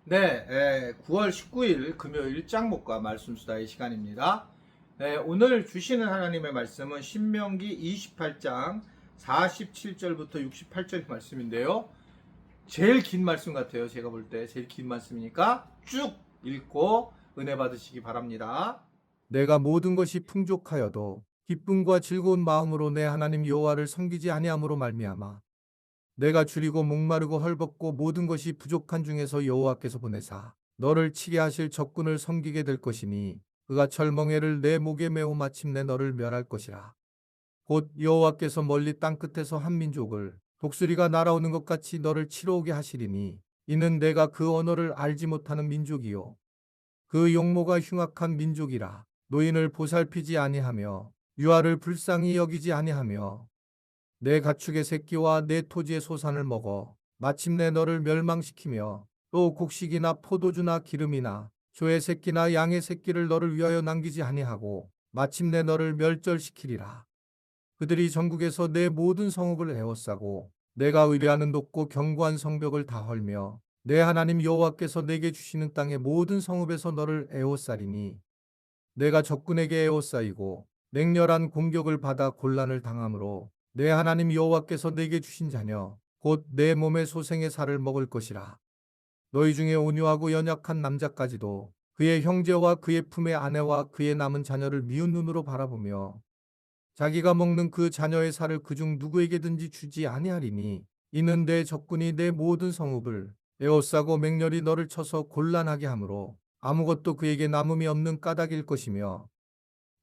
네, 9월 19일 금요일 짱목과 말씀수다의 시간입니다. 오늘 주시는 하나님의 말씀은 신명기 28장 47절부터 68절 말씀인데요. 제일 긴 말씀 같아요. 제가 볼 때 제일 긴 말씀이니까 쭉 읽고 은혜 받으시기 바랍니다. 내가 모든 것이 풍족하여도 기쁨과 즐거운 마음으로 내 하나님 여호와를 섬기지 아니함으로 말미암아 내가 줄이고 목마르고 헐벗고 모든 것이 부족한 중에서 여호와께서 보내사 너를 치게 하실 적군을 섬기게 될 것이니 그가 철멍에를 내 목에 메고 마침내 너를 멸할 것이라. 곧 여호와께서 멀리 땅끝에서 한 민족을 독수리가 날아오는 것 같이 너를 치러 오게 하시리니 이는 내가 그 언어를 알지 못하는 민족이요 그 용모가 흉악한 민족이라. 노인을 보살피지 아니하며 유아를 불쌍히 여기지 아니하며 내 가축의 새끼와 내 토지의 소산을 먹어 마침내 너를 멸망시키며 또 곡식이나 포도주나 기름이나 소의 새끼나 양의 새끼를 너를 위하여 남기지 아니하고 마침내 너를 멸절시키리라. 그들이 전국에서 내 모든 성읍을 에워싸고 내가 의뢰하는 높고 견고한 성벽을 다 헐며 내 하나님 여호와께서 내게 주시는 땅의 모든 성읍에서 너를 에워싸리니 내가 적군에게 에워싸이고 맹렬한 공격을 받아 곤란을 당함으로 내 하나님 여호와께서 내게 주신 자녀 곧 내 몸의 소생의 살을 먹을 것이라. 너희 중에 온유하고 연약한 남자까지도 그의 형제와 그의 품의 아내와 그의 남은 자녀를 미운 눈으로 바라보며 자기가 먹는 그 자녀의 살을 그중 누구에게든지 주지 아니하리니 이는 내 적군이 내 모든 성읍을 에워싸고 맹렬히 너를 쳐서 곤란하게 하므로 아무것도 그에게 남음이 없는 까닭일 것이며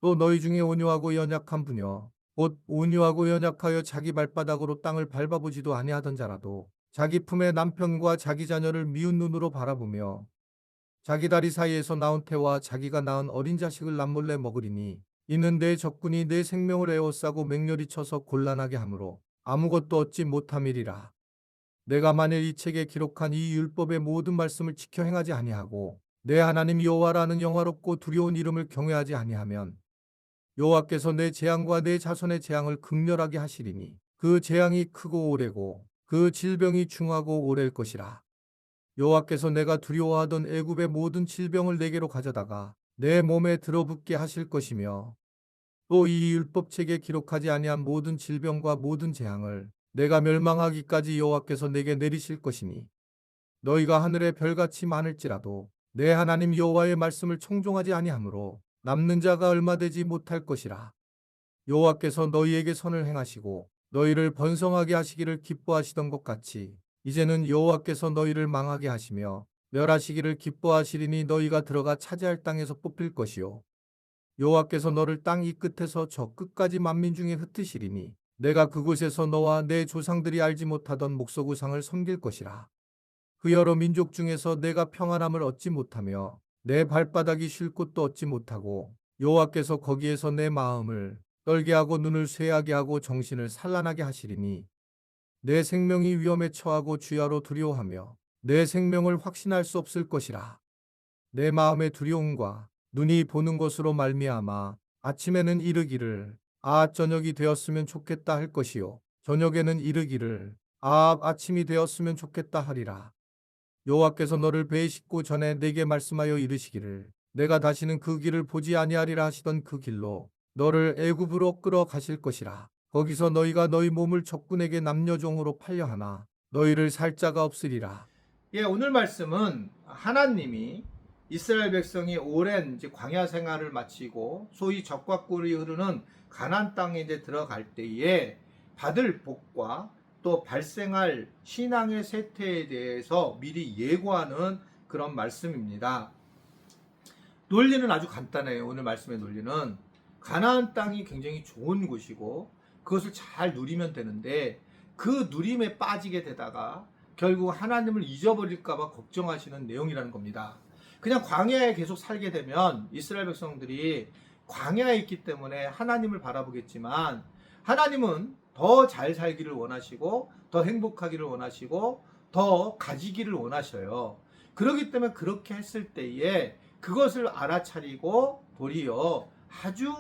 또 너희 중에 온유하고 연약한 분여 곧 온유하고 연약하여 자기 발바닥으로 땅을 밟아보지도 아니하던 자라도 자기 품의 남편과 자기 자녀를 미운 눈으로 바라보며 자기 다리 사이에서 나온 태와 자기가 낳은 어린 자식을 남몰래 먹으리니 이는 내 적군이 내 생명을 에워싸고 맹렬히 쳐서 곤란하게 하므로 아무것도 얻지 못함이리라. 내가 만일 이 책에 기록한 이 율법의 모든 말씀을 지켜 행하지 아니하고 내 하나님 여호와라는 영화롭고 두려운 이름을 경외하지 아니하면 여호와께서 내 재앙과 내 자손의 재앙을 극렬하게 하시리니 그 재앙이 크고 오래고 그 질병이 중하고 오래일 것이라. 여호와께서 내가 두려워하던 애굽의 모든 질병을 내게로 가져다가 내 몸에 들어붙게 하실 것이며 또 이 율법책에 기록하지 아니한 모든 질병과 모든 재앙을 내가 멸망하기까지 여호와께서 내게 내리실 것이니 너희가 하늘의 별같이 많을지라도 내 하나님 여호와의 말씀을 청종하지 아니하므로 남는 자가 얼마 되지 못할 것이라. 여호와께서 너희에게 선을 행하시고 너희를 번성하게 하시기를 기뻐하시던 것 같이 이제는 여호와께서 너희를 망하게 하시며 멸하시기를 기뻐하시리니 너희가 들어가 차지할 땅에서 뽑힐 것이요 여호와께서 너를 땅 이 끝에서 저 끝까지 만민 중에 흩으시리니 내가 그곳에서 너와 내 조상들이 알지 못하던 목소구상을 섬길 것이라. 그 여러 민족 중에서 내가 평안함을 얻지 못하며 내 발바닥이 쉴 곳도 얻지 못하고 여호와께서 거기에서 내 마음을 떨게 하고 눈을 쇠하게 하고 정신을 산란하게 하시리니 내 생명이 위험에 처하고 주야로 두려워하며 내 생명을 확신할 수 없을 것이라. 내 마음의 두려움과 눈이 보는 것으로 말미암아 아침에는 이르기를 저녁이 되었으면 좋겠다 할 것이요 저녁에는 이르기를 아침이 되었으면 좋겠다 하리라. 여호와께서 너를 배에 싣고 전에 내게 말씀하여 이르시기를 내가 다시는 그 길을 보지 아니하리라 하시던 그 길로 너를 애굽으로 끌어가실 것이라. 거기서 너희가 너희 몸을 적군에게 남녀종으로 팔려 하나 너희를 살 자가 없으리라. 오늘 말씀은 하나님이 이스라엘 백성이 오랜 이제 광야 생활을 마치고 소위 적과 꿀이 흐르는 가나안 땅에 이제 들어갈 때에 받을 복과 또 발생할 신앙의 쇠퇴에 대해서 미리 예고하는 그런 말씀입니다. 논리는 아주 간단해요. 오늘 말씀의 논리는 가나안 땅이 굉장히 좋은 곳이고 그것을 잘 누리면 되는데 그 누림에 빠지게 되다가 결국 하나님을 잊어버릴까봐 걱정하시는 내용이라는 겁니다. 그냥 광야에 계속 살게 되면 이스라엘 백성들이 광야에 있기 때문에 하나님을 바라보겠지만 하나님은 더 잘 살기를 원하시고 더 행복하기를 원하시고 더 가지기를 원하셔요. 그렇기 때문에 그렇게 했을 때에 그것을 알아차리고 도리어 아주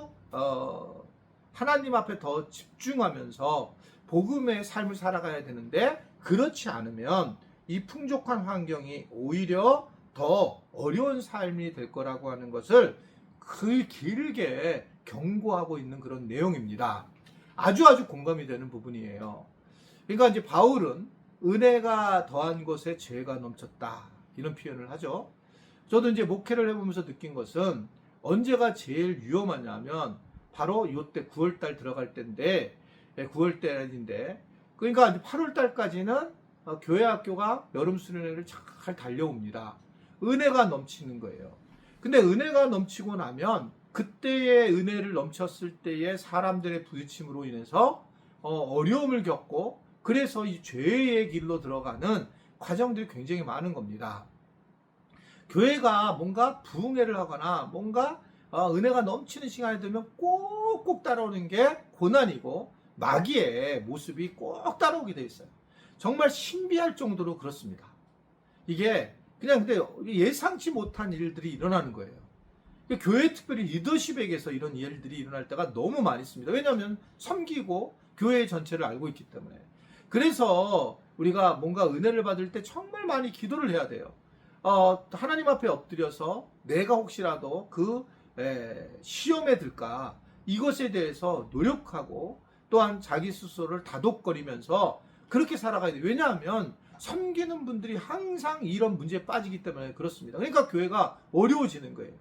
하나님 앞에 더 집중하면서 복음의 삶을 살아가야 되는데 그렇지 않으면 이 풍족한 환경이 오히려 더 어려운 삶이 될 거라고 하는 것을 길게 경고하고 있는 그런 내용입니다. 아주 공감이 되는 부분이에요. 그러니까 이제 바울은 은혜가 더한 것에 죄가 넘쳤다, 이런 표현을 하죠. 저도 이제 목회를 해보면서 느낀 것은 언제가 제일 위험하냐면 바로 이때 9월달 들어갈 때인데, 9월달인데, 그러니까 8월달까지는 교회 학교가 여름 수련회를 잘 달려옵니다. 은혜가 넘치는 거예요. 근데 은혜가 넘치고 나면 그때의 은혜를 넘쳤을 때의 사람들의 부딪힘으로 인해서 어려움을 겪고, 그래서 이 죄의 길로 들어가는 과정들이 굉장히 많은 겁니다. 교회가 뭔가 부흥회를 하거나 뭔가 은혜가 넘치는 시간이 되면 꼭꼭 따라오는 게 고난이고 마귀의 모습이 꼭 따라오게 되어 있어요. 정말 신비할 정도로 그렇습니다. 이게 그냥 근데 예상치 못한 일들이 일어나는 거예요. 교회 특별히 리더십에게서 이런 일들이 일어날 때가 너무 많이 있습니다. 왜냐하면 섬기고 교회 전체를 알고 있기 때문에. 그래서 우리가 뭔가 은혜를 받을 때 정말 많이 기도를 해야 돼요. 하나님 앞에 엎드려서 내가 혹시라도 그 시험에 들까, 이것에 대해서 노력하고 또한 자기 스스로를 다독거리면서 그렇게 살아가야 돼요. 왜냐하면 섬기는 분들이 항상 이런 문제에 빠지기 때문에 그렇습니다. 그러니까 교회가 어려워지는 거예요.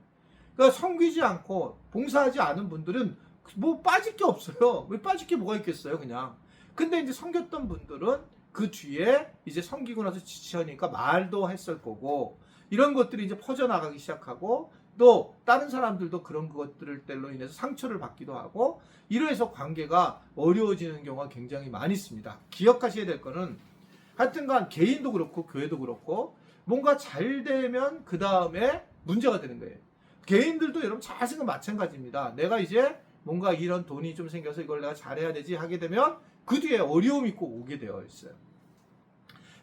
그러니까 섬기지 않고 봉사하지 않은 분들은 뭐 빠질 게 없어요. 왜 빠질 게 뭐가 있겠어요, 그냥. 근데 이제 섬겼던 분들은 그 뒤에 이제 섬기고 나서 지치니까 말도 했을 거고, 이런 것들이 이제 퍼져나가기 시작하고, 또 다른 사람들도 그런 것들로 인해서 상처를 받기도 하고, 이러해서 관계가 어려워지는 경우가 굉장히 많이 있습니다. 기억하셔야 될 거는 하여튼간 개인도 그렇고 교회도 그렇고 뭔가 잘 되면 그 다음에 문제가 되는 거예요. 개인들도 여러분 잘 생각하면 마찬가지입니다. 내가 이제 뭔가 이런 돈이 좀 생겨서 이걸 내가 잘해야 되지 하게 되면 그 뒤에 어려움이 꼭 오게 되어 있어요.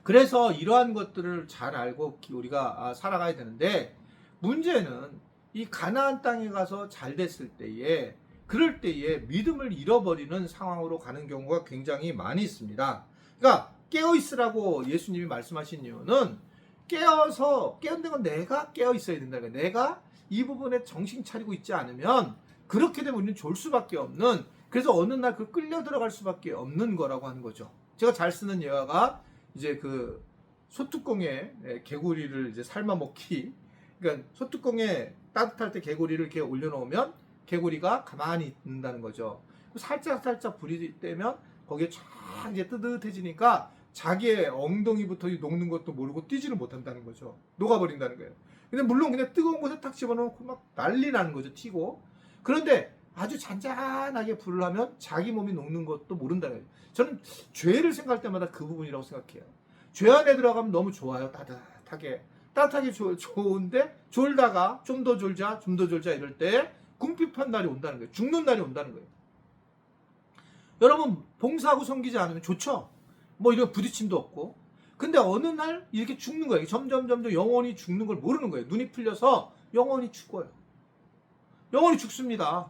그래서 이러한 것들을 잘 알고 우리가 살아가야 되는데, 문제는 이 가나안 땅에 가서 잘 됐을 때에, 그럴 때에 믿음을 잃어버리는 상황으로 가는 경우가 굉장히 많이 있습니다. 그러니까 깨어있으라고 예수님이 말씀하신 이유는, 깨어있는 건 내가 깨어있어야 된다. 내가 이 부분에 정신 차리고 있지 않으면 그렇게 되면 우리는 졸 수밖에 없는, 그래서 어느 날 그 끌려 들어갈 수밖에 없는 거라고 하는 거죠. 제가 잘 쓰는 예화가 이제 그 소뚜껑에 개구리를 이제 삶아 먹기. 그러니까 소뚜껑에 따뜻할 때 개구리를 이렇게 올려놓으면 개구리가 가만히 있는다는 거죠. 살짝 불이 떼면 거기에 쫙 이제 뜨뜻해지니까 자기의 엉덩이부터 녹는 것도 모르고 뛰지를 못한다는 거죠. 녹아버린다는 거예요. 근데 물론 그냥 뜨거운 곳에 탁 집어넣고 막 난리 나는 거죠. 튀고. 그런데 아주 잔잔하게 불을 하면 자기 몸이 녹는 것도 모른다는 거예요. 저는 죄를 생각할 때마다 그 부분이라고 생각해요. 죄 안에 들어가면 너무 좋아요. 따뜻하게 좋은데, 졸다가 좀 더 졸자 이럴 때 궁핍한 날이 온다는 거예요. 죽는 날이 온다는 거예요. 여러분 봉사하고 섬기지 않으면 좋죠. 뭐 이런 부딪힘도 없고. 근데 어느 날 이렇게 죽는 거예요. 점점 영혼이 죽는 걸 모르는 거예요. 눈이 풀려서 영혼이 죽어요. 영혼이 죽습니다.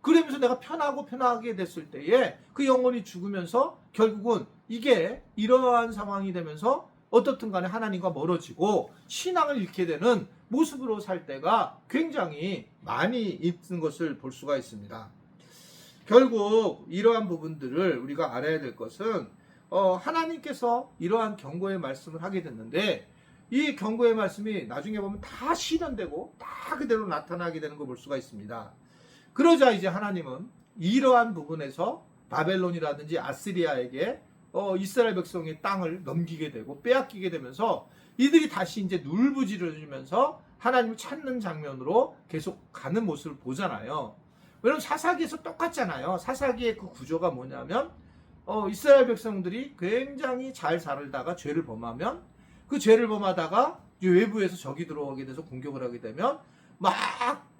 그러면서 내가 편하게 됐을 때에 그 영혼이 죽으면서 결국은 이게 이러한 상황이 되면서 어떻든 간에 하나님과 멀어지고 신앙을 잃게 되는 모습으로 살 때가 굉장히 많이 있는 것을 볼 수가 있습니다. 결국 이러한 부분들을 우리가 알아야 될 것은 하나님께서 이러한 경고의 말씀을 하게 됐는데, 이 경고의 말씀이 나중에 보면 다 실현되고 다 그대로 나타나게 되는 걸 볼 수가 있습니다. 그러자 이제 하나님은 이러한 부분에서 바벨론이라든지 아시리아에게 이스라엘 백성의 땅을 넘기게 되고 빼앗기게 되면서 이들이 다시 이제 울부짖으면서 하나님을 찾는 장면으로 계속 가는 모습을 보잖아요. 왜냐면 사사기에서 똑같잖아요. 사사기의 그 구조가 뭐냐면 이스라엘 백성들이 굉장히 잘 살다가 죄를 범하면, 그 죄를 범하다가 외부에서 적이 들어오게 돼서 공격을 하게 되면 막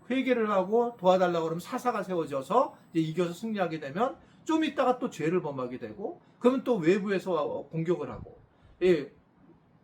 회개를 하고 도와달라고 그러면 사사가 세워져서 이제 이겨서 승리하게 되면 좀 있다가 또 죄를 범하게 되고, 그러면 또 외부에서 공격을 하고,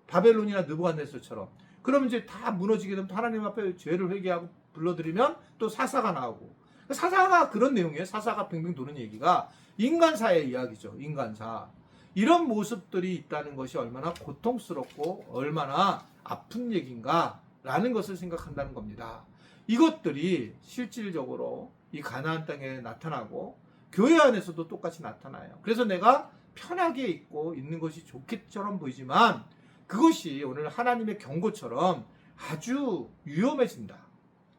바벨론이나 느부갓네살처럼 그러면 이제 다 무너지게 되면 하나님 앞에 죄를 회개하고 불러들이면 또 사사가 나오고, 사사가 그런 내용이에요. 사사가 빙빙 도는 얘기가 인간사의 이야기죠. 인간사. 이런 모습들이 있다는 것이 얼마나 고통스럽고 얼마나 아픈 얘기인가, 라는 것을 생각한다는 겁니다. 이것들이 실질적으로 이 가나안 땅에 나타나고 교회 안에서도 똑같이 나타나요. 그래서 내가 편하게 있고 있는 것이 좋겠처럼 보이지만 그것이 오늘 하나님의 경고처럼 아주 위험해진다.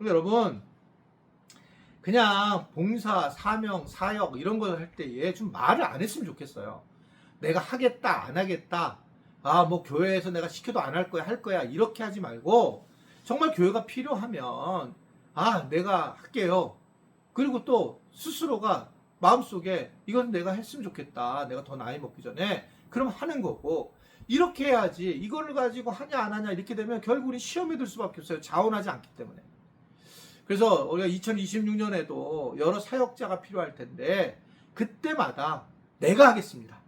여러분, 그냥 봉사, 사명, 사역 이런 걸 할 때에 좀 말을 안 했으면 좋겠어요. 내가 하겠다, 안 하겠다. 뭐 교회에서 내가 시켜도 안 할 거야, 할 거야. 이렇게 하지 말고 정말 교회가 필요하면 내가 할게요. 그리고 또 스스로가 마음속에 이건 내가 했으면 좋겠다. 내가 더 나이 먹기 전에. 그럼 하는 거고. 이렇게 해야지. 이거를 가지고 하냐 안 하냐 이렇게 되면 결국 우리 시험에 들 수밖에 없어요. 자원하지 않기 때문에. 그래서 우리가 2026년에도 여러 사역자가 필요할 텐데 그때마다 내가 하겠습니다.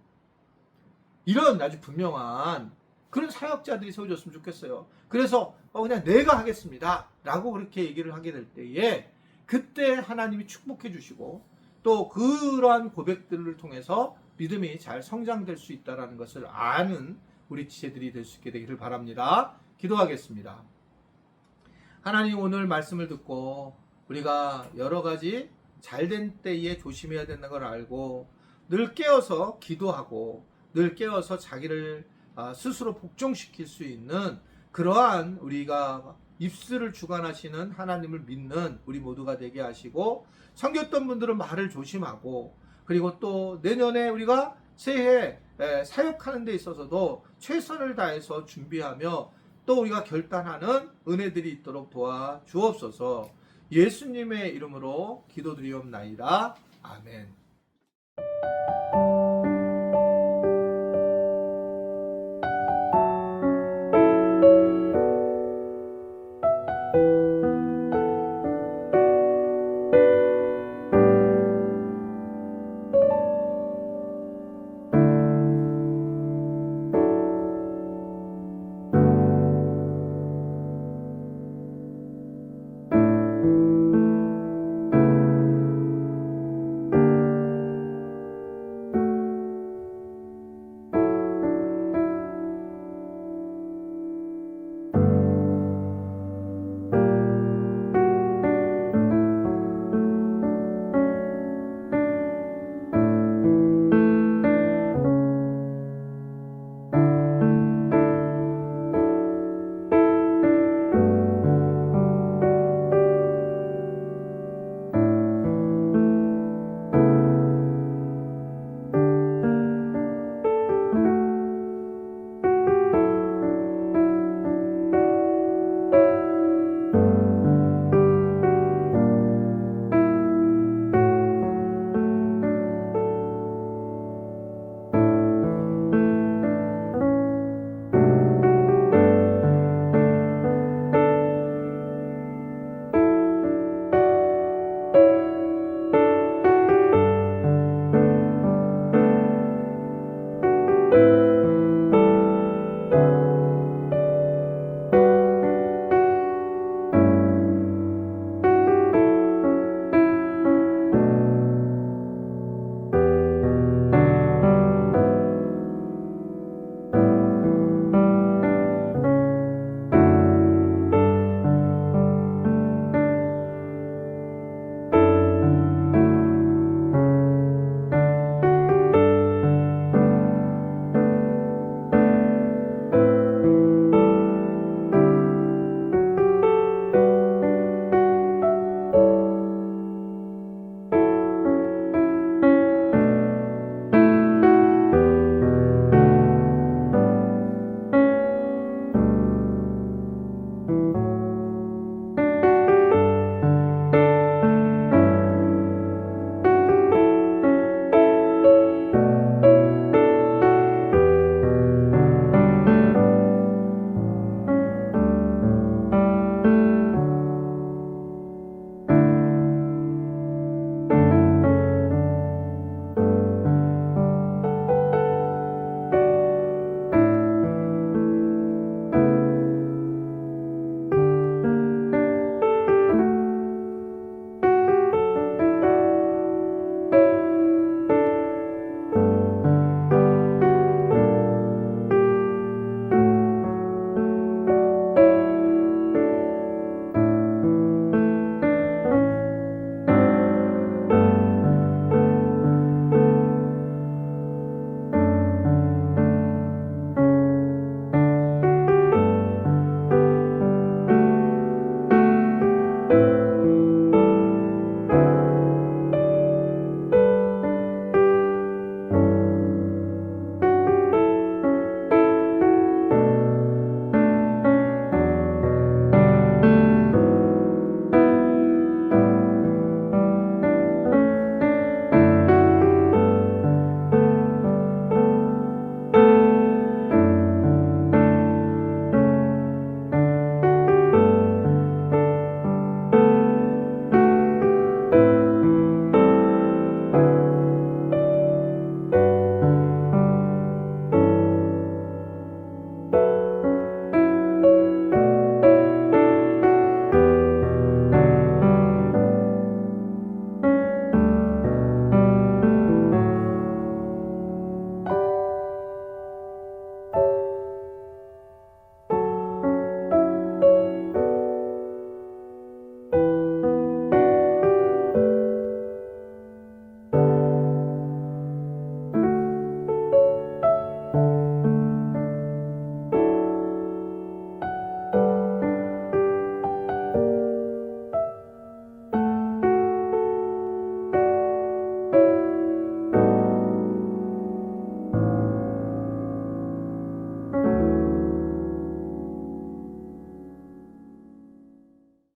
이런 아주 분명한 그런 사역자들이 세워졌으면 좋겠어요. 그래서 그냥 내가 하겠습니다. 라고 그렇게 얘기를 하게 될 때에 그때 하나님이 축복해 주시고 또 그러한 고백들을 통해서 믿음이 잘 성장될 수 있다는 것을 아는 우리 지체들이 될 수 있게 되기를 바랍니다. 기도하겠습니다. 하나님, 오늘 말씀을 듣고 우리가 여러 가지 잘된 때에 조심해야 된다는 걸 알고 늘 깨어서 기도하고 늘 깨어서 자기를 스스로 복종시킬 수 있는 그러한 우리가 입술을 주관하시는 하나님을 믿는 우리 모두가 되게 하시고, 섬겼던 분들은 말을 조심하고, 그리고 또 내년에 우리가 새해 사역하는 데 있어서도 최선을 다해서 준비하며 또 우리가 결단하는 은혜들이 있도록 도와 주옵소서. 예수님의 이름으로 기도드리옵나이다. 아멘.